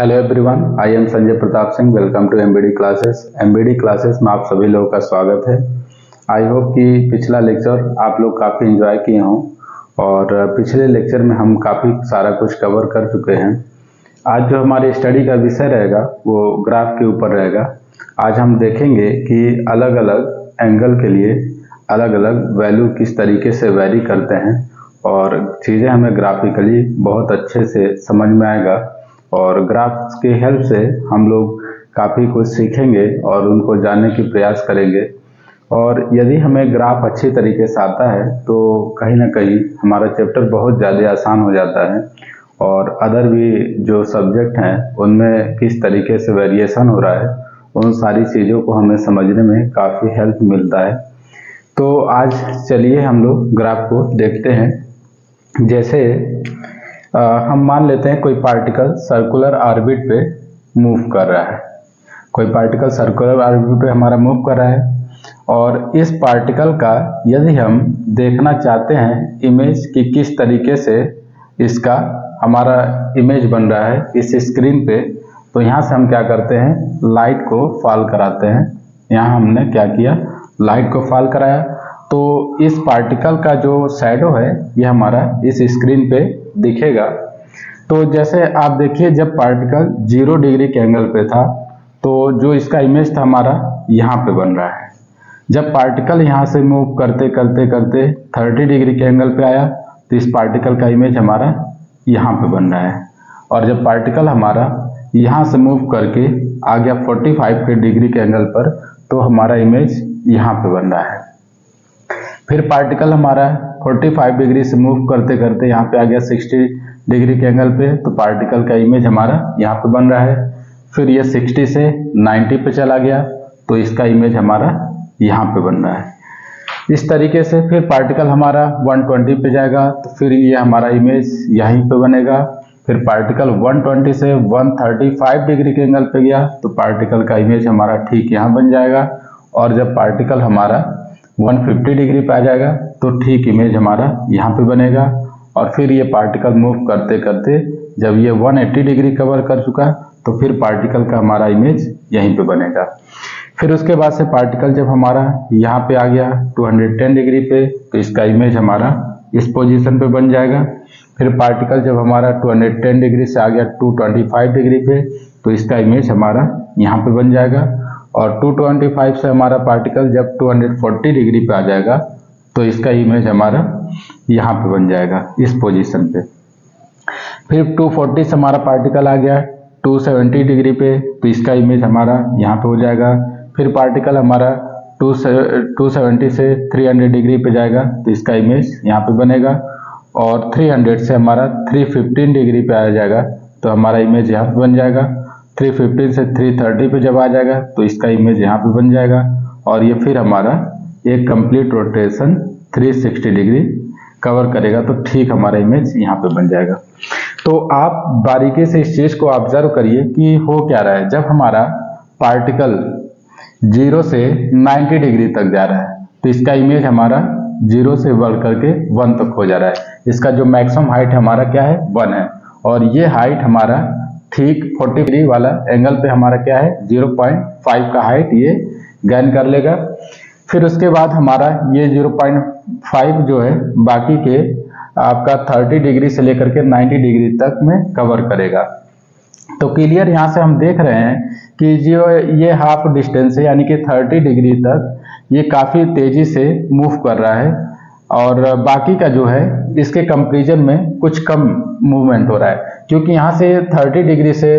Hello everyone, I am Sanjay Pratap Singh. Welcome to MBD classes. MBD classes में आप सभी लोगों का स्वागत है। आई होप कि पिछला लेक्चर आप लोग काफ़ी एंजॉय किए हों और पिछले लेक्चर में हम काफ़ी सारा कुछ कवर कर चुके हैं। आज जो हमारे स्टडी का विषय रहेगा वो ग्राफ के ऊपर रहेगा। आज हम देखेंगे कि अलग अलग एंगल के लिए अलग अलग वैल्यू किस तरीके से वेरी करते हैं और चीज़ें हमें ग्राफिकली बहुत अच्छे से समझ में आएगा और ग्राफ्स की हेल्प से हम लोग काफ़ी कुछ सीखेंगे और उनको जानने की प्रयास करेंगे। और यदि हमें ग्राफ अच्छी तरीके से आता है तो कहीं ना कहीं हमारा चैप्टर बहुत ज़्यादा आसान हो जाता है और अदर भी जो सब्जेक्ट हैं उनमें किस तरीके से वेरिएशन हो रहा है उन सारी चीज़ों को हमें समझने में काफ़ी हेल्प मिलता है। तो आज चलिए हम लोग ग्राफ को देखते हैं। जैसे हम मान लेते हैं कोई पार्टिकल सर्कुलर ऑर्बिट पे मूव कर रहा है। कोई पार्टिकल सर्कुलर ऑर्बिट पे हमारा मूव कर रहा है और इस पार्टिकल का यदि हम देखना चाहते हैं इमेज कि किस तरीके से इसका हमारा इमेज बन रहा है इस स्क्रीन पे, तो यहाँ से हम क्या करते हैं, लाइट को फॉल कराते हैं। यहाँ हमने क्या किया, लाइट को फॉल कराया तो इस पार्टिकल का जो शैडो है ये हमारा इस स्क्रीन पे दिखेगा। तो जैसे आप देखिए जब पार्टिकल 0 डिग्री के एंगल पे था तो जो इसका इमेज था हमारा यहाँ पे बन रहा है। जब पार्टिकल यहाँ से मूव करते करते करते 30 डिग्री के एंगल पे आया तो इस पार्टिकल का इमेज हमारा यहाँ पे बन रहा है। और जब पार्टिकल हमारा यहाँ से मूव करके आ गया 45 के डिग्री के एंगल पर तो हमारा इमेज यहाँ पे बन रहा है। फिर पार्टिकल हमारा 45 डिग्री से मूव करते करते यहाँ पे आ गया 60 डिग्री के एंगल पे तो पार्टिकल का इमेज हमारा यहाँ पे बन रहा है। फिर ये 60 से 90 पे चला गया तो इसका इमेज हमारा यहाँ पे बन रहा है। इस तरीके से फिर पार्टिकल हमारा 120 पे जाएगा तो फिर ये हमारा इमेज यहीं पे बनेगा। फिर पार्टिकल 120 से 135 डिग्री के एंगल पे गया तो पार्टिकल का इमेज हमारा ठीक यहाँ बन जाएगा। और जब पार्टिकल हमारा 150 डिग्री पे आ जाएगा तो ठीक इमेज हमारा यहाँ पे बनेगा। और फिर ये पार्टिकल मूव करते करते जब ये 180 डिग्री कवर कर चुका तो फिर पार्टिकल का हमारा इमेज यहीं पे बनेगा। फिर उसके बाद से पार्टिकल जब हमारा यहाँ पे आ गया 210 डिग्री पे तो इसका इमेज हमारा इस पोजीशन पे बन जाएगा। फिर पार्टिकल जब हमारा 210 डिग्री से आ गया 225 डिग्री पे तो इसका इमेज हमारा यहाँ पे बन जाएगा। और 225 से हमारा पार्टिकल जब 240 डिग्री पे आ जाएगा तो इसका इमेज हमारा यहाँ पे बन जाएगा इस पोजीशन पे। फिर 240 से हमारा पार्टिकल आ गया 270 डिग्री पे तो इसका इमेज हमारा यहाँ पे हो जाएगा। फिर पार्टिकल हमारा 270 से 300 डिग्री पे जाएगा तो इसका इमेज यहाँ पे बनेगा। और 300 से हमारा 315 डिग्री पे आ जाएगा तो हमारा इमेज यहाँ पे बन जाएगा। 315 से 330 पे जब आ जाएगा तो इसका इमेज यहाँ पे बन जाएगा। और ये फिर हमारा एक कंप्लीट रोटेशन 360 डिग्री कवर करेगा तो ठीक हमारा इमेज यहाँ पे बन जाएगा। तो आप बारीकी से इस चीज़ को ऑब्जर्व करिए कि हो क्या रहा है। जब हमारा पार्टिकल 0 से 90 डिग्री तक जा रहा है तो इसका इमेज हमारा 0 से बढ़ करके 1 तक हो जा रहा है। इसका जो मैक्सिमम हाइट हमारा क्या है, 1 है। और ये हाइट हमारा ठीक 40 डिग्री वाला एंगल पे हमारा क्या है, 0.5 का हाइट ये गेन कर लेगा। फिर उसके बाद हमारा ये 0.5 जो है बाकी के आपका 30 डिग्री से लेकर के 90 डिग्री तक में कवर करेगा। तो क्लियर यहाँ से हम देख रहे हैं कि जो ये हाफ डिस्टेंस है यानी कि 30 डिग्री तक ये काफ़ी तेज़ी से मूव कर रहा है और बाकी का जो है इसके कंपैरिजन में कुछ कम मूवमेंट हो रहा है। क्योंकि यहाँ से 30 डिग्री से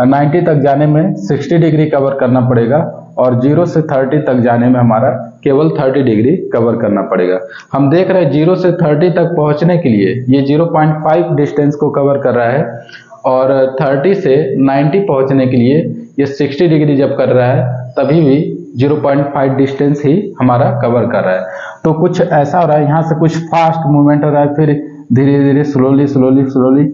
90 तक जाने में 60 डिग्री कवर करना पड़ेगा और 0 से 30 तक जाने में हमारा केवल 30 डिग्री कवर करना पड़ेगा। हम देख रहे हैं 0 से 30 तक पहुँचने के लिए ये 0.5 डिस्टेंस को कवर कर रहा है और 30 से 90 पहुँचने के लिए ये 60 डिग्री जब कर रहा है तभी भी 0.5 डिस्टेंस ही हमारा कवर कर रहा है। तो कुछ ऐसा हो रहा है, यहाँ से कुछ फास्ट मूवमेंट हो रहा है, फिर धीरे धीरे स्लोली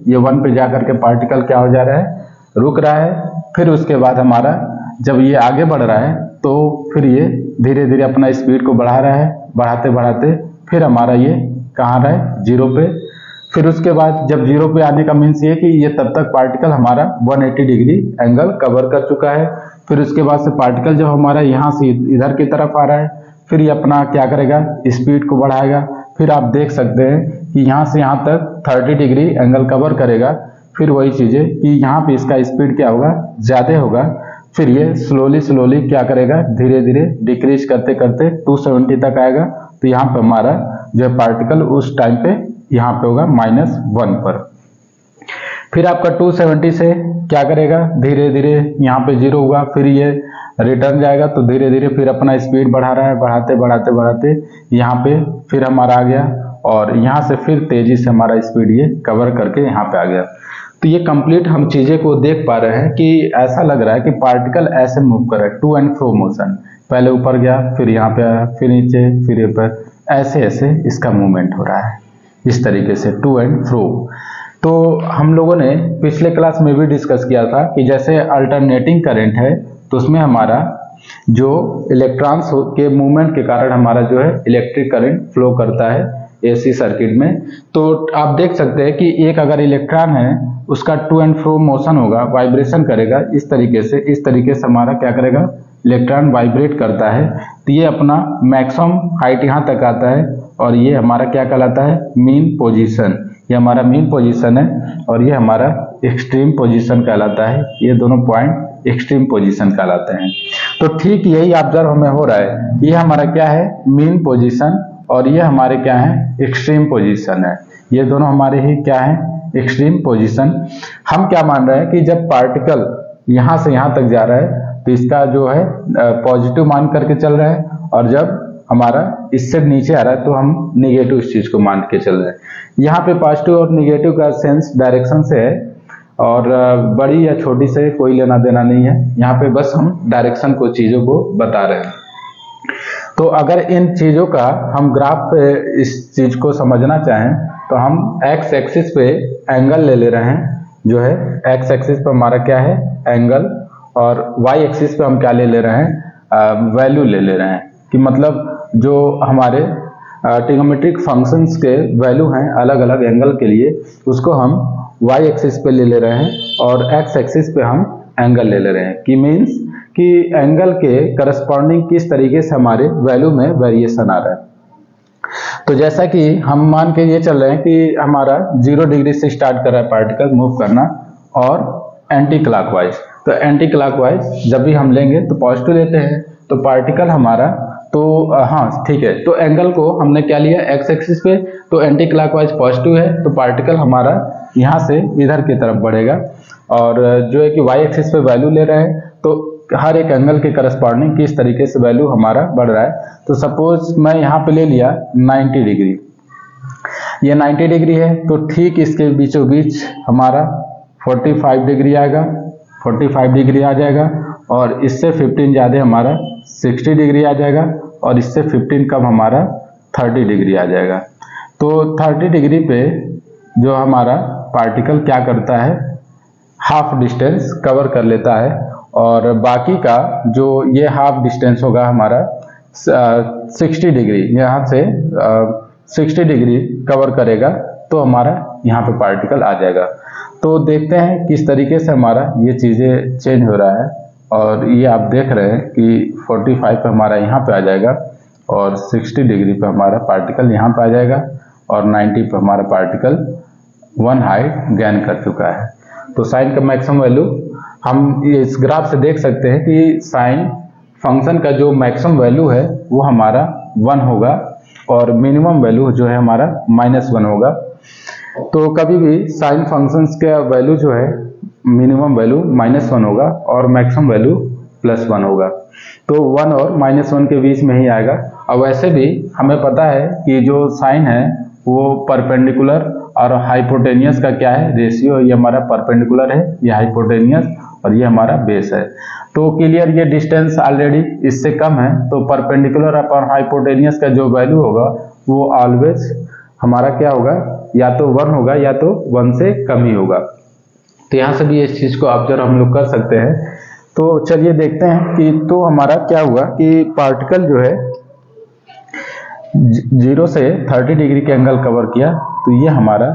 ये 1 पे जा करके पार्टिकल क्या हो जा रहा है, रुक रहा है। फिर उसके बाद हमारा जब ये आगे बढ़ रहा है तो फिर ये धीरे धीरे अपना स्पीड को बढ़ा रहा है, बढ़ाते बढ़ाते फिर हमारा ये कहाँ रहा है, 0 पे। फिर उसके बाद जब 0 पे आने का मीन्स ये कि ये तब तक पार्टिकल हमारा 180 डिग्री एंगल कवर कर चुका है। फिर उसके बाद से पार्टिकल जब हमारा यहाँ से इधर की तरफ आ रहा है, फिर ये अपना क्या करेगा, स्पीड को बढ़ाएगा। फिर आप देख सकते हैं कि यहाँ से यहाँ तक 30 डिग्री एंगल कवर करेगा। फिर वही चीज़ें कि यहाँ पे इसका स्पीड क्या होगा, ज़्यादा होगा। फिर ये स्लोली क्या करेगा, धीरे धीरे डिक्रीज करते करते 270 तक आएगा। तो यहाँ पे हमारा जो पार्टिकल उस टाइम पे यहाँ पे होगा -1 पर। फिर आपका 270 से क्या करेगा, धीरे धीरे यहाँ पे 0 हुआ, फिर ये रिटर्न जाएगा। तो धीरे धीरे फिर अपना स्पीड बढ़ा रहा है, बढ़ाते यहाँ पे फिर हमारा आ गया, और यहाँ से फिर तेजी से हमारा स्पीड ये कवर करके यहाँ पे आ गया। तो ये कंप्लीट हम चीजें को देख पा रहे हैं कि ऐसा लग रहा है कि पार्टिकल ऐसे मूव कर रहा है, टू एंड फ्रो मोशन। पहले ऊपर गया, फिर यहाँ पे आया, फिर नीचे, फिर ये पर, ऐसे इसका मूवमेंट हो रहा है इस तरीके से, टू एंड फ्रो। तो हम लोगों ने पिछले क्लास में भी डिस्कस किया था कि जैसे अल्टरनेटिंग करंट है, तो उसमें हमारा जो इलेक्ट्रॉन्स के मूवमेंट के कारण हमारा जो है इलेक्ट्रिक करंट फ्लो करता है एसी सर्किट में। तो आप देख सकते हैं कि एक अगर इलेक्ट्रॉन है, उसका टू एंड फ्रो मोशन होगा, वाइब्रेशन करेगा इस तरीके से हमारा क्या करेगा, इलेक्ट्रॉन वाइब्रेट करता है। तो ये अपना मैक्सिमम हाइट यहाँ तक आता है, और ये हमारा क्या कहलाता है, मीन पोजीशन। ये हमारा मीन पोजीशन है, और ये हमारा एक्सट्रीम पोजीशन कहलाता है। ये दोनों पॉइंट एक्सट्रीम पोजीशन कहलाते हैं। तो ठीक यही ऑब्जर्व हमें हो रहा है, ये हमारा क्या है, मीन पोजीशन, और ये हमारे क्या है, एक्सट्रीम पोजीशन है। ये दोनों हमारे ही क्या है, एक्सट्रीम पोजीशन। हम क्या मान रहे हैं कि जब पार्टिकल यहाँ से यहाँ तक जा रहा है, तो इसका जो है पॉजिटिव मान करके चल रहा है, और जब हमारा इससे नीचे आ रहा है तो हम निगेटिव इस चीज को मान के चल रहे हैं। यहाँ पे पॉजिटिव और निगेटिव का सेंस डायरेक्शन से है, और बड़ी या छोटी से कोई लेना देना नहीं है। यहाँ पे बस हम डायरेक्शन को, चीजों को बता रहे हैं। तो अगर इन चीजों का हम ग्राफ पे इस चीज को समझना चाहें, तो हम एक्स एक्सिस पे एंगल ले रहे हैं, जो है एक्स एक्सिस पे हमारा क्या है, एंगल, और वाई एक्सिस पे हम क्या ले रहे हैं, वैल्यू ले रहे हैं। कि मतलब जो हमारे ट्रिग्नोमेट्रिक फंक्शंस के वैल्यू हैं अलग अलग एंगल के लिए, उसको हम वाई एक्सिस पे ले रहे हैं, और एक्स एक्सिस पे हम एंगल ले रहे हैं। कि मीन्स कि एंगल के करस्पॉन्डिंग किस तरीके से हमारे वैल्यू में वेरिएशन आ रहा है। तो जैसा कि हम मान के ये चल रहे हैं कि हमारा 0 डिग्री से स्टार्ट कर रहा है पार्टिकल मूव करना, और एंटी क्लॉकवाइज। तो एंटी क्लॉकवाइज जब भी हम लेंगे तो पॉजिटिव लेते हैं, तो पार्टिकल हमारा, तो हाँ ठीक है, तो एंगल को हमने क्या लिया, एक्स एक्सिस पे, तो एंटी क्लॉकवाइज पॉजिटिव है, तो पार्टिकल हमारा यहाँ से इधर की तरफ बढ़ेगा। और जो है कि वाई एक्सिस पे वैल्यू ले रहे हैं, तो हर एक एंगल के करस्पॉन्डिंग किस तरीके से वैल्यू हमारा बढ़ रहा है। तो सपोज मैं यहाँ पे ले लिया 90 डिग्री, ये 90 डिग्री है, तो ठीक इसके बीचों बीच हमारा 45 डिग्री आएगा, 45 डिग्री आ जाएगा, और इससे 15 ज़्यादा हमारा 60 डिग्री आ जाएगा, और इससे 15 कम हमारा 30 डिग्री आ जाएगा। तो 30 डिग्री पे जो हमारा पार्टिकल क्या करता है, हाफ डिस्टेंस कवर कर लेता है, और बाकी का जो ये हाफ डिस्टेंस होगा हमारा 60 डिग्री, यहाँ से 60 डिग्री कवर करेगा, तो हमारा यहाँ पे पार्टिकल आ जाएगा। तो देखते हैं किस तरीके से हमारा ये चीज़ें चेंज हो रहा है। और ये आप देख रहे हैं कि 45 पे हमारा यहाँ पे आ जाएगा, और 60 डिग्री पे हमारा पार्टिकल यहाँ पे आ जाएगा, और 90 पे हमारा पार्टिकल 1 हाइट गेन कर चुका है। तो साइन का मैक्सिमम वैल्यू हम इस ग्राफ से देख सकते हैं कि साइन फंक्शन का जो मैक्सिमम वैल्यू है वो हमारा 1 होगा, और मिनिमम वैल्यू जो है हमारा -1 होगा। तो कभी भी साइन फंक्शंस का वैल्यू जो है मिनिमम वैल्यू -1 होगा, और मैक्सिमम वैल्यू +1 होगा। तो 1 और -1 के बीच में ही आएगा। और वैसे भी हमें पता है कि जो साइन है वो परपेंडिकुलर और हाइपोटेनियस का क्या है, रेशियो। ये हमारा परपेंडिकुलर है, ये हाइपोटेनियस, और ये हमारा बेस है। तो क्लियर ये डिस्टेंस ऑलरेडी इससे कम है, तो परपेंडिकुलर और हाइपोटेनियस का जो वैल्यू होगा वो ऑलवेज हमारा क्या होगा, या तो 1 होगा या तो 1 से कम ही होगा। तो यहाँ से भी इस चीज को ऑब्जर्व हम लोग कर सकते हैं। तो चलिए देखते हैं कि तो हमारा क्या हुआ कि पार्टिकल जो है 0 से 30 डिग्री के एंगल कवर किया, तो ये हमारा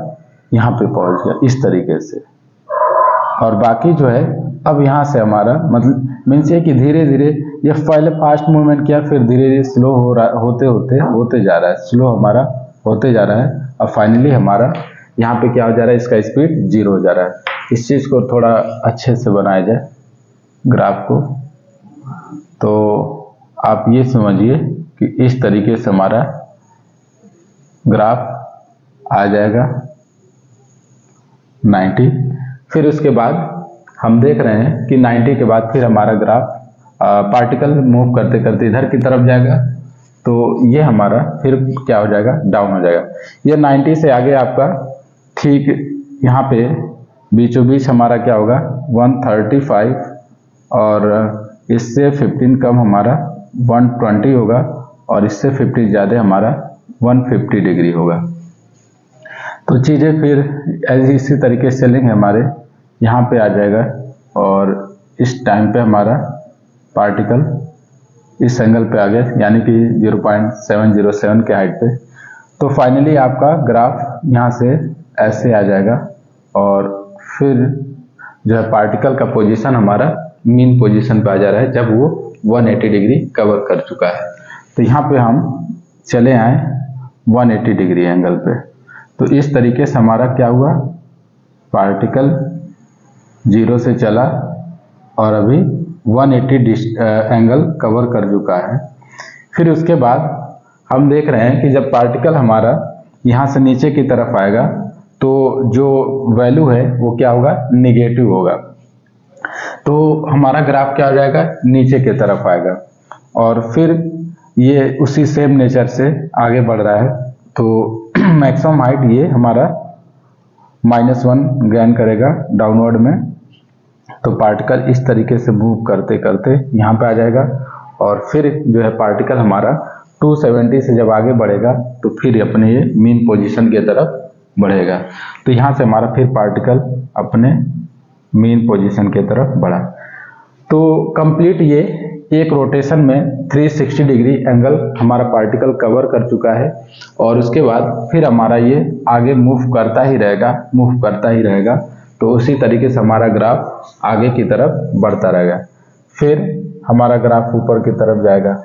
यहाँ पे पहुँच गया इस तरीके से। और बाकी जो है अब यहाँ से हमारा मतलब मीन्स ये कि धीरे धीरे ये पहले फास्ट मूवमेंट किया, फिर धीरे धीरे स्लो हो रहा होते जा रहा है, स्लो हमारा होते जा रहा है। और फाइनली हमारा यहाँ पे क्या हो जा रहा है, इसका स्पीड 0 हो जा रहा है। इस चीज़ को थोड़ा अच्छे से बनाया जाए ग्राफ को, तो आप ये समझिए कि इस तरीके से हमारा ग्राफ आ जाएगा 90। फिर उसके बाद हम देख रहे हैं कि 90 के बाद फिर हमारा ग्राफ पार्टिकल मूव करते करते इधर की तरफ जाएगा, तो ये हमारा फिर क्या हो जाएगा, डाउन हो जाएगा। ये 90 से आगे आपका ठीक यहाँ पे बीचों बीच हमारा क्या होगा 135, और इससे 15 कम हमारा 120 होगा, और इससे 50 ज़्यादा हमारा 150 डिग्री होगा। तो चीज़ें फिर इसी तरीके से चलेंगे, हमारे यहाँ पे आ जाएगा, और इस टाइम पे हमारा पार्टिकल इस एंगल पे आ गया, यानी कि 0.707 के हाइट पे। तो फाइनली आपका ग्राफ यहाँ से ऐसे आ जाएगा, और फिर जो है पार्टिकल का पोजीशन हमारा मीन पोजीशन पे आ जा रहा है जब वो 180 डिग्री कवर कर चुका है। तो यहाँ पे हम चले आए 180 डिग्री एंगल पे। तो इस तरीके से हमारा क्या हुआ, पार्टिकल 0 से चला और अभी 180 एंगल कवर कर चुका है। फिर उसके बाद हम देख रहे हैं कि जब पार्टिकल हमारा यहाँ से नीचे की तरफ आएगा तो जो वैल्यू है वो क्या होगा, निगेटिव होगा। तो हमारा ग्राफ क्या हो जाएगा, नीचे की तरफ आएगा, और फिर ये उसी सेम नेचर से आगे बढ़ रहा है। तो मैक्सिमम हाइट ये हमारा -1 गेन करेगा डाउनवर्ड में। तो पार्टिकल इस तरीके से मूव करते करते यहाँ पे आ जाएगा, और फिर जो है पार्टिकल हमारा 270 से जब आगे बढ़ेगा तो फिर अपने ये मीन पोजीशन की तरफ बढ़ेगा। तो यहाँ से हमारा फिर पार्टिकल अपने मीन पोजीशन की तरफ बढ़ा। तो कंप्लीट ये एक रोटेशन में 360 डिग्री एंगल हमारा पार्टिकल कवर कर चुका है, और उसके बाद फिर हमारा ये आगे मूव करता ही रहेगा। तो उसी तरीके से हमारा ग्राफ आगे की तरफ बढ़ता रहेगा, फिर हमारा ग्राफ ऊपर की तरफ जाएगा,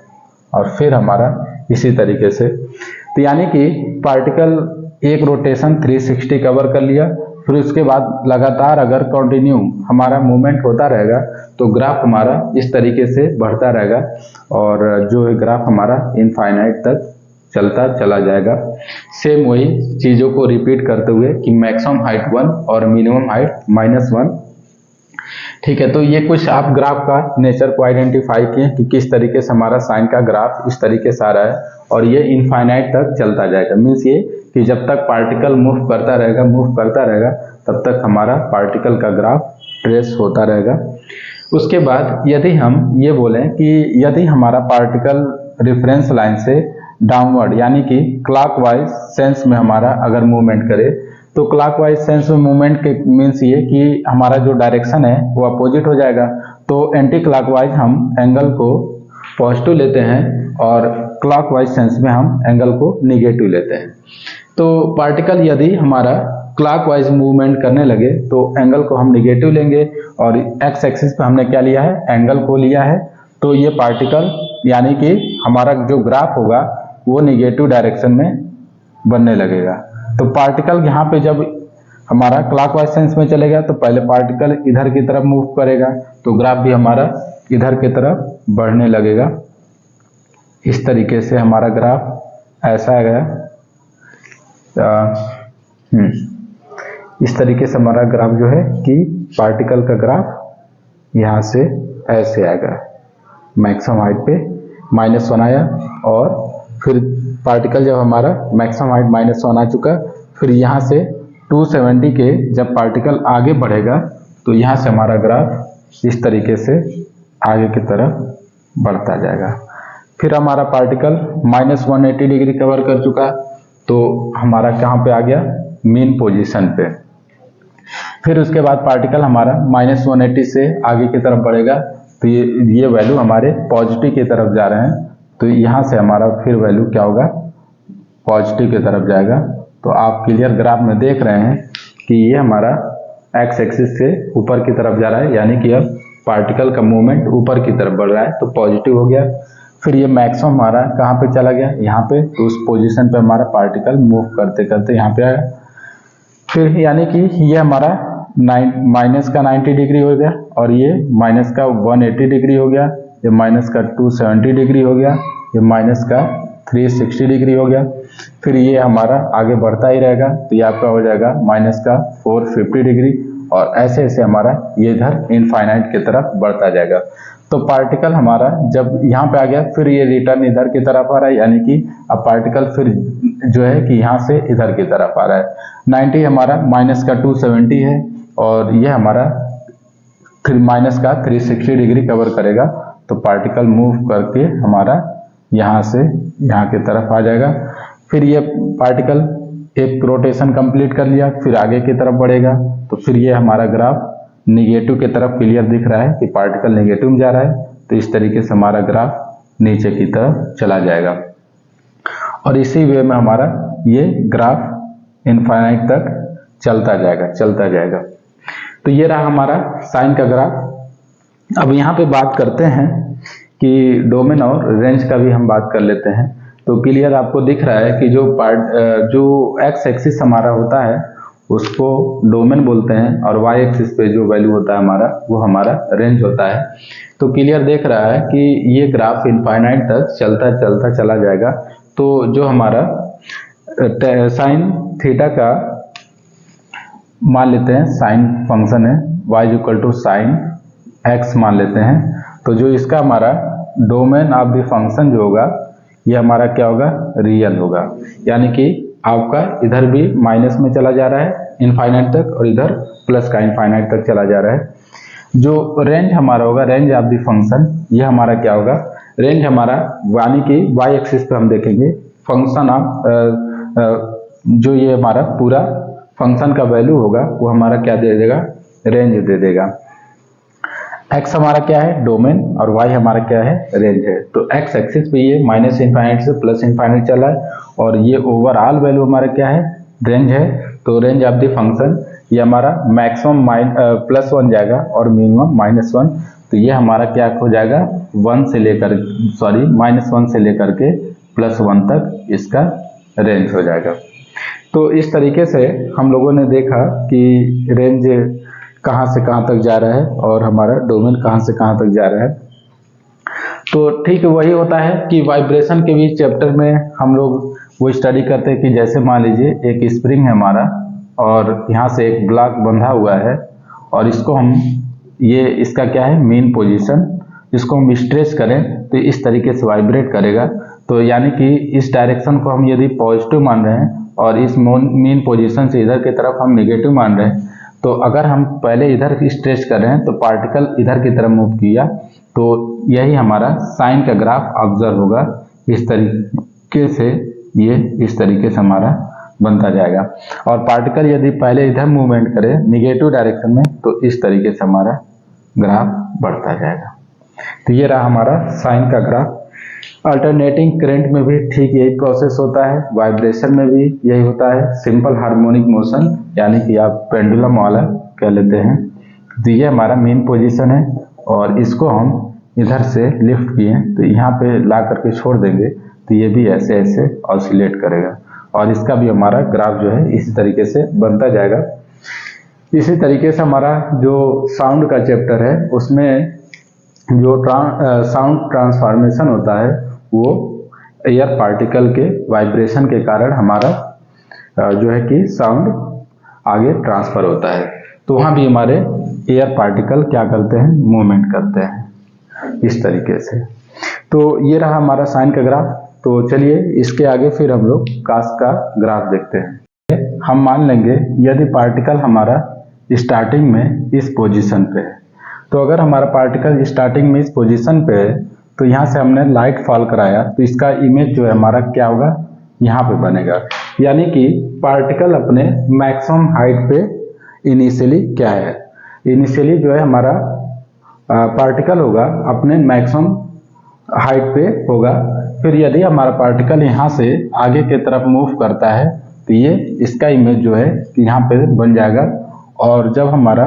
और फिर हमारा इसी तरीके से। तो यानी कि पार्टिकल एक रोटेशन 360 कवर कर लिया, फिर उसके बाद लगातार अगर कंटिन्यू हमारा मूवमेंट होता रहेगा तो ग्राफ हमारा इस तरीके से बढ़ता रहेगा, और जो ग्राफ हमारा इनफाइनाइट तक चलता चला जाएगा। सेम वही चीज़ों को रिपीट करते हुए कि मैक्सिमम हाइट 1 और मिनिमम हाइट -1। ठीक है, तो ये कुछ आप ग्राफ का नेचर को आइडेंटिफाई किए कि किस तरीके से हमारा साइन का ग्राफ इस तरीके से आ रहा है, और ये इनफाइनाइट तक चलता जाएगा। मीन्स ये कि जब तक पार्टिकल मूव करता रहेगा तब तक हमारा पार्टिकल का ग्राफ ट्रेस होता रहेगा। उसके बाद यदि हम ये बोलें कि यदि हमारा पार्टिकल रेफरेंस लाइन से डाउनवर्ड यानी कि क्लॉकवाइज सेंस में हमारा अगर मूवमेंट करे, तो क्लॉकवाइज सेंस में मूवमेंट के मीन्स ये कि हमारा जो डायरेक्शन है वो अपोजिट हो जाएगा। तो एंटी क्लॉकवाइज हम एंगल को पॉजिटिव लेते हैं, और क्लॉकवाइज सेंस में हम एंगल को निगेटिव लेते हैं। तो पार्टिकल यदि हमारा क्लॉकवाइज मूवमेंट करने लगे तो एंगल को हम निगेटिव लेंगे, और एक्स एक्सिस पे हमने क्या लिया है, एंगल को लिया है। तो ये पार्टिकल यानी कि हमारा जो ग्राफ होगा वो निगेटिव डायरेक्शन में बनने लगेगा। तो पार्टिकल यहाँ पे जब हमारा क्लॉकवाइज सेंस में चलेगा तो पहले पार्टिकल इधर की तरफ मूव करेगा, तो ग्राफ भी हमारा इधर की तरफ बढ़ने लगेगा। इस तरीके से हमारा ग्राफ ऐसा आ गया। इस तरीके से हमारा ग्राफ जो है कि पार्टिकल का ग्राफ यहाँ से ऐसे आएगा, मैक्सिमम हाइट पे -1 आया, और फिर पार्टिकल जब हमारा मैक्सिमम हाइट -1 आ चुका, फिर यहाँ से 270 के जब पार्टिकल आगे बढ़ेगा तो यहाँ से हमारा ग्राफ इस तरीके से आगे की तरफ बढ़ता जाएगा। फिर हमारा पार्टिकल -180 डिग्री कवर कर चुका, तो हमारा कहाँ पे आ गया, मीन पोजीशन पे। फिर उसके बाद पार्टिकल हमारा -180 से आगे की तरफ बढ़ेगा, तो ये वैल्यू हमारे पॉजिटिव की तरफ जा रहे हैं, तो यहाँ से हमारा फिर वैल्यू क्या होगा, पॉजिटिव की तरफ जाएगा। तो आप क्लियर ग्राफ में देख रहे हैं कि ये हमारा एक्स एक्सिस से ऊपर की तरफ जा रहा है, यानी कि अब पार्टिकल का मूवमेंट ऊपर की तरफ बढ़ रहा है, तो पॉजिटिव हो गया। फिर ये मैक्सिमम हमारा कहाँ पे चला गया, यहाँ पे, तो उस पोजीशन पे हमारा पार्टिकल मूव करते करते यहाँ पे आया। फिर यानी कि ये हमारा माइनस का 90 डिग्री हो गया, और ये माइनस का 180 डिग्री हो गया, ये माइनस का 270 डिग्री हो गया, ये माइनस का 360 डिग्री हो गया। फिर ये हमारा आगे बढ़ता ही रहेगा, तो ये आपका हो जाएगा माइनस का 450 डिग्री, और ऐसे ऐसे हमारा ये इधर इनफाइनाइट की तरफ बढ़ता जाएगा। तो पार्टिकल हमारा जब यहाँ पे आ गया, फिर ये रिटर्न इधर की तरफ आ रहा है, यानी कि अब पार्टिकल फिर जो है कि यहाँ से इधर की तरफ आ रहा है। 90 हमारा माइनस का 270 है, और ये हमारा माइनस का 360 डिग्री कवर करेगा, तो पार्टिकल मूव करके हमारा यहाँ से यहाँ की तरफ आ जाएगा। फिर ये पार्टिकल एक रोटेशन कंप्लीट कर लिया, फिर आगे की तरफ बढ़ेगा, तो फिर ये हमारा ग्राफ निगेटिव की तरफ क्लियर दिख रहा है कि पार्टिकल निगेटिव में जा रहा है, तो इस तरीके से हमारा ग्राफ नीचे की तरफ चला जाएगा। और इसी वे में हमारा ये ग्राफ इनफाइनाइट तक चलता जाएगा। तो ये रहा हमारा साइन का ग्राफ। अब यहाँ पे बात करते हैं कि डोमेन और रेंज का भी हम बात कर लेते हैं। तो क्लियर आपको दिख रहा है कि जो एक्स एक्सिस हमारा होता है उसको डोमेन बोलते हैं, और वाई एक्सिस पे जो वैल्यू होता है हमारा वो हमारा रेंज होता है। तो क्लियर देख रहा है कि ये ग्राफ इनफाइनाइट तक चलता चला जाएगा। तो जो हमारा साइन थीटा का मान लेते हैं, साइन फंक्शन है, y equal to sine x मान लेते हैं। तो जो इसका हमारा डोमेन ऑफ द फंक्शन जो होगा ये हमारा क्या होगा, रियल होगा, यानी कि आपका इधर भी माइनस में चला जा रहा है इनफाइनाइट तक, और इधर प्लस का इनफाइनाइट तक चला जा रहा है। जो रेंज हमारा होगा, रेंज ऑफ द फंक्शन, ये हमारा क्या होगा, रेंज हमारा यानी कि y एक्सिस पे हम देखेंगे फंक्शन ऑफ जो ये हमारा पूरा फंक्शन का वैल्यू होगा वो हमारा क्या दे देगा, रेंज दे देगा। x हमारा क्या है, डोमेन, और y हमारा क्या है, रेंज है। तो x एक्सिस पे ये माइनस इनफाइनाइट से प्लस इनफाइनाइट चला है, और ये ओवरऑल वैल्यू हमारा क्या है, रेंज है। तो रेंज ऑफ द फंक्शन ये हमारा मैक्सिमम +1 जाएगा और मिनिमम -1। तो ये हमारा क्या हो जाएगा, -1 से लेकर के +1 तक इसका रेंज हो जाएगा। तो इस तरीके से हम लोगों ने देखा कि रेंज कहाँ से कहाँ तक जा रहा है और हमारा डोमेन कहाँ से कहाँ तक जा रहा है। तो ठीक वही होता है कि वाइब्रेशन के भी चैप्टर में हम लोग वो स्टडी करते हैं कि जैसे मान लीजिए एक स्प्रिंग है हमारा, और यहाँ से एक ब्लॉक बंधा हुआ है, और इसको हम ये इसका क्या है, मेन पोजीशन, इसको हम स्ट्रेच करें तो इस तरीके से वाइब्रेट करेगा। तो यानी कि इस डायरेक्शन को हम यदि पॉजिटिव मान रहे हैं और इस मेन पोजीशन से इधर की तरफ हम नेगेटिव मान रहे हैं, तो अगर हम पहले इधर स्ट्रेच कर रहे हैं तो पार्टिकल इधर की तरफ मूव किया, तो यही हमारा साइन का ग्राफ ऑब्जर्व होगा। इस तरीके से ये इस तरीके से हमारा बनता जाएगा। और पार्टिकल यदि पहले इधर मूवमेंट करे निगेटिव डायरेक्शन में, तो इस तरीके से हमारा ग्राफ बढ़ता जाएगा। तो ये रहा हमारा साइन का ग्राफ। अल्टरनेटिंग करंट में भी ठीक यही प्रोसेस होता है, वाइब्रेशन में भी यही होता है, सिंपल हार्मोनिक मोशन यानी कि आप पेंडुलम वाला कह लेते हैं। तो ये हमारा मेन पोजीशन है, और इसको हम इधर से लिफ्ट किए तो यहाँ पे ला करके छोड़ देंगे, तो ये भी ऐसे ऐसे ऑसिलेट करेगा, और इसका भी हमारा ग्राफ जो है इसी तरीके से बनता जाएगा। इसी तरीके से हमारा जो साउंड का चैप्टर है उसमें जो साउंड ट्रांसफॉर्मेशन होता है वो एयर पार्टिकल के वाइब्रेशन के कारण हमारा जो है कि साउंड आगे ट्रांसफर होता है। तो वहाँ भी हमारे एयर पार्टिकल क्या करते हैं, मूवमेंट करते हैं इस तरीके से। तो ये रहा हमारा साइन का ग्राफ। तो चलिए इसके आगे फिर हम लोग कास का ग्राफ देखते हैं। हम मान लेंगे यदि पार्टिकल हमारा स्टार्टिंग में इस पोजीशन पे है, तो अगर हमारा पार्टिकल स्टार्टिंग में इस पोजीशन पे है, तो यहाँ से हमने लाइट फॉल कराया, तो इसका इमेज जो है हमारा क्या होगा, यहाँ पे बनेगा। यानी कि पार्टिकल अपने मैक्सिमम हाइट पे इनिशियली क्या है, इनिशियली जो है हमारा पार्टिकल होगा अपने मैक्सिमम हाइट पे होगा। फिर यदि हमारा पार्टिकल यहाँ से आगे की तरफ मूव करता है, तो ये इसका इमेज जो है यहाँ पे बन जाएगा। और जब हमारा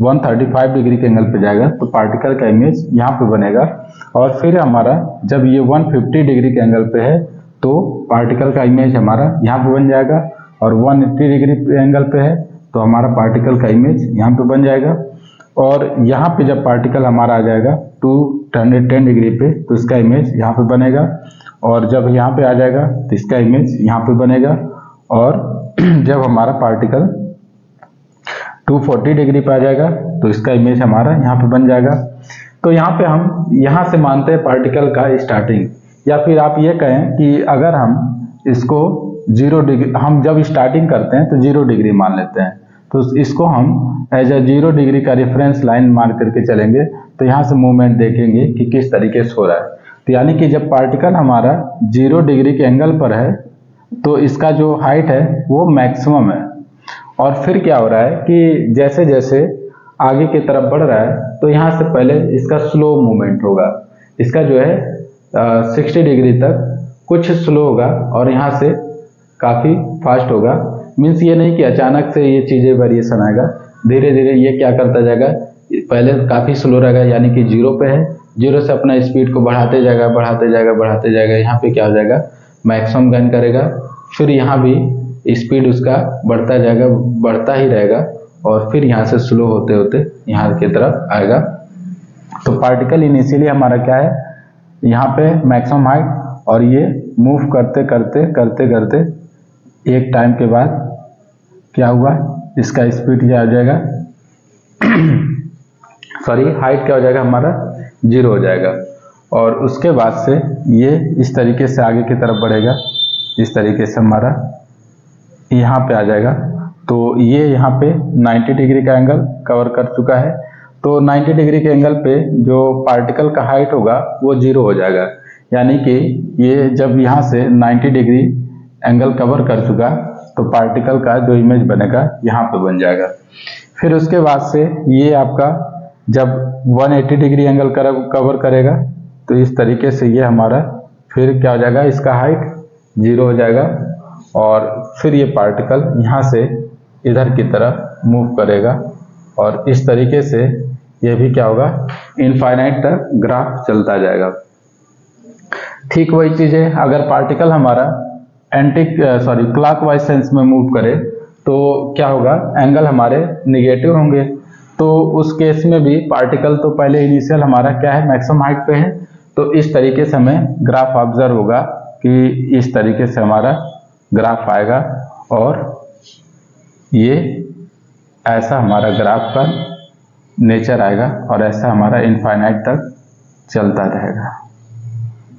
135 डिग्री के एंगल पे जाएगा तो पार्टिकल का इमेज यहाँ पे बनेगा। और फिर हमारा जब ये 150 डिग्री के एंगल पे है तो पार्टिकल का इमेज हमारा यहाँ पे बन जाएगा। और 180 डिग्री एंगल पे है तो हमारा पार्टिकल का इमेज यहाँ पे बन जाएगा। और यहाँ पे जब पार्टिकल हमारा आ जाएगा 210 डिग्री पे तो इसका इमेज यहाँ पे बनेगा। और जब यहाँ पे आ जाएगा तो इसका इमेज यहाँ पे बनेगा। और जब हमारा पार्टिकल 240 डिग्री पे आ जाएगा तो इसका इमेज हमारा यहाँ पे बन जाएगा। तो यहाँ पे हम यहाँ से मानते हैं पार्टिकल का स्टार्टिंग, या फिर आप ये कहें कि अगर हम इसको 0 डिग्री, हम जब स्टार्टिंग करते हैं तो 0 डिग्री मान लेते हैं, तो इसको हम एज ए 0 डिग्री का रेफरेंस लाइन मान करके चलेंगे तो यहाँ से मूवमेंट देखेंगे कि किस तरीके से हो रहा है। तो यानी कि जब पार्टिकल हमारा 0 डिग्री के एंगल पर है तो इसका जो हाइट है वो मैक्सिमम है। और फिर क्या हो रहा है कि जैसे जैसे आगे की तरफ बढ़ रहा है तो यहाँ से पहले इसका स्लो मूवमेंट होगा, इसका जो है 60 डिग्री तक कुछ स्लो होगा और यहाँ से काफ़ी फास्ट होगा। मीन्स ये नहीं कि अचानक से ये चीज़ें वेरिएशन आएगा, धीरे धीरे ये क्या करता जाएगा, पहले काफ़ी स्लो रहेगा यानी कि 0 पे है, 0 से अपना स्पीड को बढ़ाते जाएगा बढ़ाते जाएगा बढ़ाते जाएगा, यहाँ पे क्या हो जाएगा मैक्सिमम गेन करेगा। फिर यहाँ भी स्पीड उसका बढ़ता जाएगा, बढ़ता ही रहेगा और फिर यहाँ से स्लो होते होते यहाँ की तरफ आएगा। तो पार्टिकल इनिशियली हमारा क्या है, यहाँ पे मैक्सिमम हाइट, और ये मूव करते करते करते करते एक टाइम के बाद क्या हुआ, इसका स्पीड क्या हो जाएगा सॉरी हाइट क्या हो जाएगा हमारा 0 हो जाएगा। और उसके बाद से ये इस तरीके से आगे की तरफ बढ़ेगा, इस तरीके से हमारा यहाँ पे आ जाएगा। तो ये यहाँ पे 90 डिग्री का एंगल कवर कर चुका है। तो 90 डिग्री के एंगल पे जो पार्टिकल का हाइट होगा वो 0 हो जाएगा, यानी कि ये जब यहाँ से 90 डिग्री एंगल कवर कर चुका तो पार्टिकल का जो इमेज बनेगा यहाँ पे बन जाएगा। फिर उसके बाद से ये आपका जब 180 डिग्री एंगल कवर करेगा तो इस तरीके से ये हमारा फिर क्या हो जाएगा, इसका हाइट 0 हो जाएगा। और फिर ये पार्टिकल यहाँ से इधर की तरफ मूव करेगा और इस तरीके से ये भी क्या होगा, इनफाइनाइट तक ग्राफ चलता जाएगा। ठीक वही चीज़ है, अगर पार्टिकल हमारा क्लॉकवाइज सेंस में मूव करे तो क्या होगा, एंगल हमारे निगेटिव होंगे। तो उस केस में भी पार्टिकल तो पहले इनिशियल हमारा क्या है, मैक्सिमम हाइट पे है, तो इस तरीके से हमें ग्राफ ऑब्जर्व होगा कि इस तरीके से हमारा ग्राफ आएगा और ये ऐसा हमारा ग्राफ का नेचर आएगा और ऐसा हमारा इनफाइनाइट तक चलता रहेगा।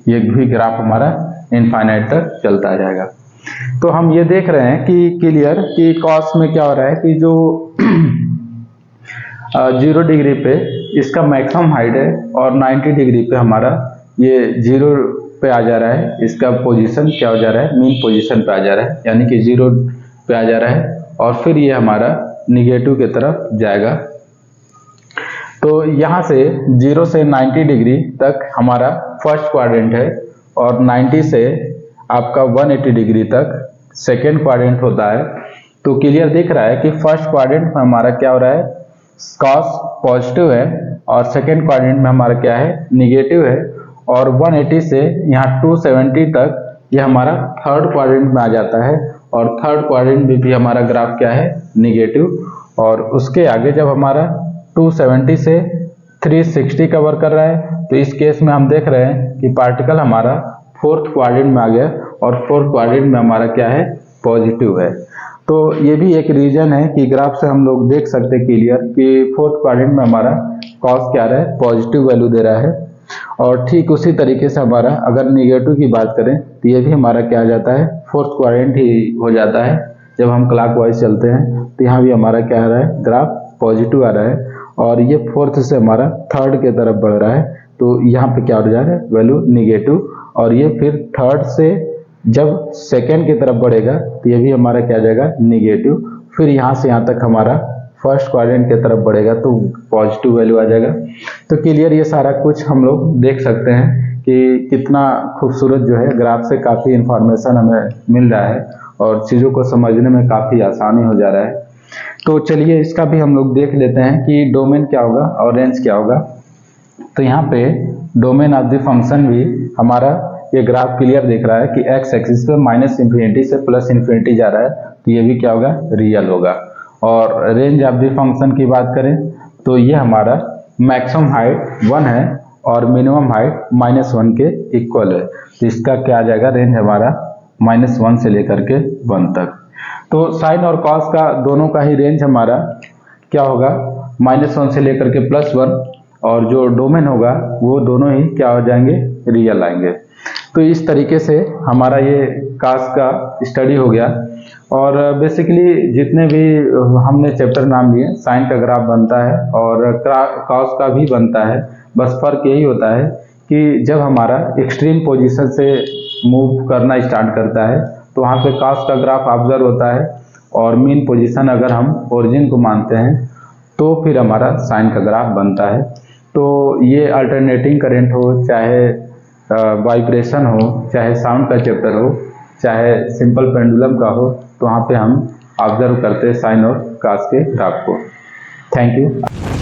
ये भी ग्राफ हमारा इनफाइनाइट तक चलता जाएगा। तो हम ये देख रहे हैं कि क्लियर कि कॉस में क्या हो रहा है कि जो 0 डिग्री पे इसका मैक्सिमम हाइट है और 90 डिग्री पे हमारा ये 0 पे आ जा रहा है, इसका पोजीशन क्या हो जा रहा है, मीन पोजीशन पे आ जा रहा है, यानी कि 0 पे आ जा रहा है और फिर ये हमारा निगेटिव की तरफ जाएगा। तो यहाँ से 0 से 90 डिग्री तक हमारा फर्स्ट क्वाड्रेंट है और 90 से आपका 180 डिग्री तक सेकेंड क्वाड्रेंट होता है। तो क्लियर दिख रहा है कि फर्स्ट क्वाड्रेंट में हमारा क्या हो रहा है, कॉस पॉजिटिव है और सेकेंड क्वाड्रेंट में हमारा क्या है, निगेटिव है। और 180 से यहाँ 270 तक ये हमारा थर्ड क्वाड्रेंट में आ जाता है और थर्ड क्वाड्रेंट में भी हमारा ग्राफ क्या है, निगेटिव। और उसके आगे जब हमारा 270 से 360 कवर कर रहा है तो इस केस में हम देख रहे हैं कि पार्टिकल हमारा फोर्थ क्वाड्रेंट में आ गया और फोर्थ क्वाड्रेंट में हमारा क्या है, पॉजिटिव है। तो ये भी एक रीजन है कि ग्राफ से हम लोग देख सकते हैं क्लियर कि फोर्थ क्वाड्रेंट में हमारा कॉस क्या रहा है, पॉजिटिव वैल्यू दे रहा है। और ठीक उसी तरीके से हमारा अगर निगेटिव की बात करें तो ये भी हमारा क्या आ जाता है, फोर्थ क्वाड्रेंट ही हो जाता है। जब हम क्लॉकवाइज चलते हैं तो यहाँ भी हमारा क्या आ रहा है, ग्राफ पॉजिटिव आ रहा है और ये फोर्थ से हमारा थर्ड की तरफ बढ़ रहा है तो यहाँ पे क्या हो जा रहा है, वैल्यू निगेटिव। और ये फिर थर्ड से जब सेकेंड की तरफ बढ़ेगा तो ये भी हमारा क्या आ जाएगा, निगेटिव। फिर यहाँ से यहाँ तक हमारा फर्स्ट क्वाड्रेंट की तरफ बढ़ेगा तो पॉजिटिव वैल्यू आ जाएगा। तो क्लियर ये सारा कुछ हम लोग देख सकते हैं कि कितना खूबसूरत जो है ग्राफ से काफ़ी इंफॉर्मेशन हमें मिल रहा है और चीज़ों को समझने में काफ़ी आसानी हो जा रहा है। तो चलिए इसका भी हम लोग देख लेते हैं कि डोमेन क्या होगा और रेंज क्या होगा। तो यहाँ पे डोमेन ऑफ द फंक्शन भी हमारा ये ग्राफ क्लियर दिख रहा है कि एक्स एक्सिस पे -∞ से +∞ जा रहा है, तो ये भी क्या होगा, रियल होगा। और रेंज ऑफ द फंक्शन की बात करें तो ये हमारा मैक्सिमम हाइट 1 है और मिनिमम हाइट -1 के इक्वल है। तो इसका क्या आ जाएगा, रेंज हमारा -1 से लेकर के 1 तक। तो साइन और कॉस का दोनों का ही रेंज हमारा क्या होगा, -1 से लेकर के +1, और जो डोमेन होगा वो दोनों ही क्या हो जाएंगे, रियल आएंगे। तो इस तरीके से हमारा ये कॉस का स्टडी हो गया। और बेसिकली जितने भी हमने चैप्टर नाम लिए, साइन का ग्राफ बनता है और कॉस का भी बनता है। बस फर्क यही होता है कि जब हमारा एक्सट्रीम पोजीशन से मूव करना स्टार्ट करता है तो वहाँ पे कॉस का ग्राफ ऑब्जर्व होता है, और मीन पोजीशन अगर हम ओरिजिन को मानते हैं तो फिर हमारा साइन का ग्राफ बनता है। तो ये अल्टरनेटिंग करंट हो, चाहे वाइब्रेशन हो, चाहे साउंड का चैप्टर हो, चाहे सिंपल पेंडुलम का हो, तो वहाँ पे हम ऑब्जर्व करते हैं साइन और कॉस के ग्राफ को। Thank you.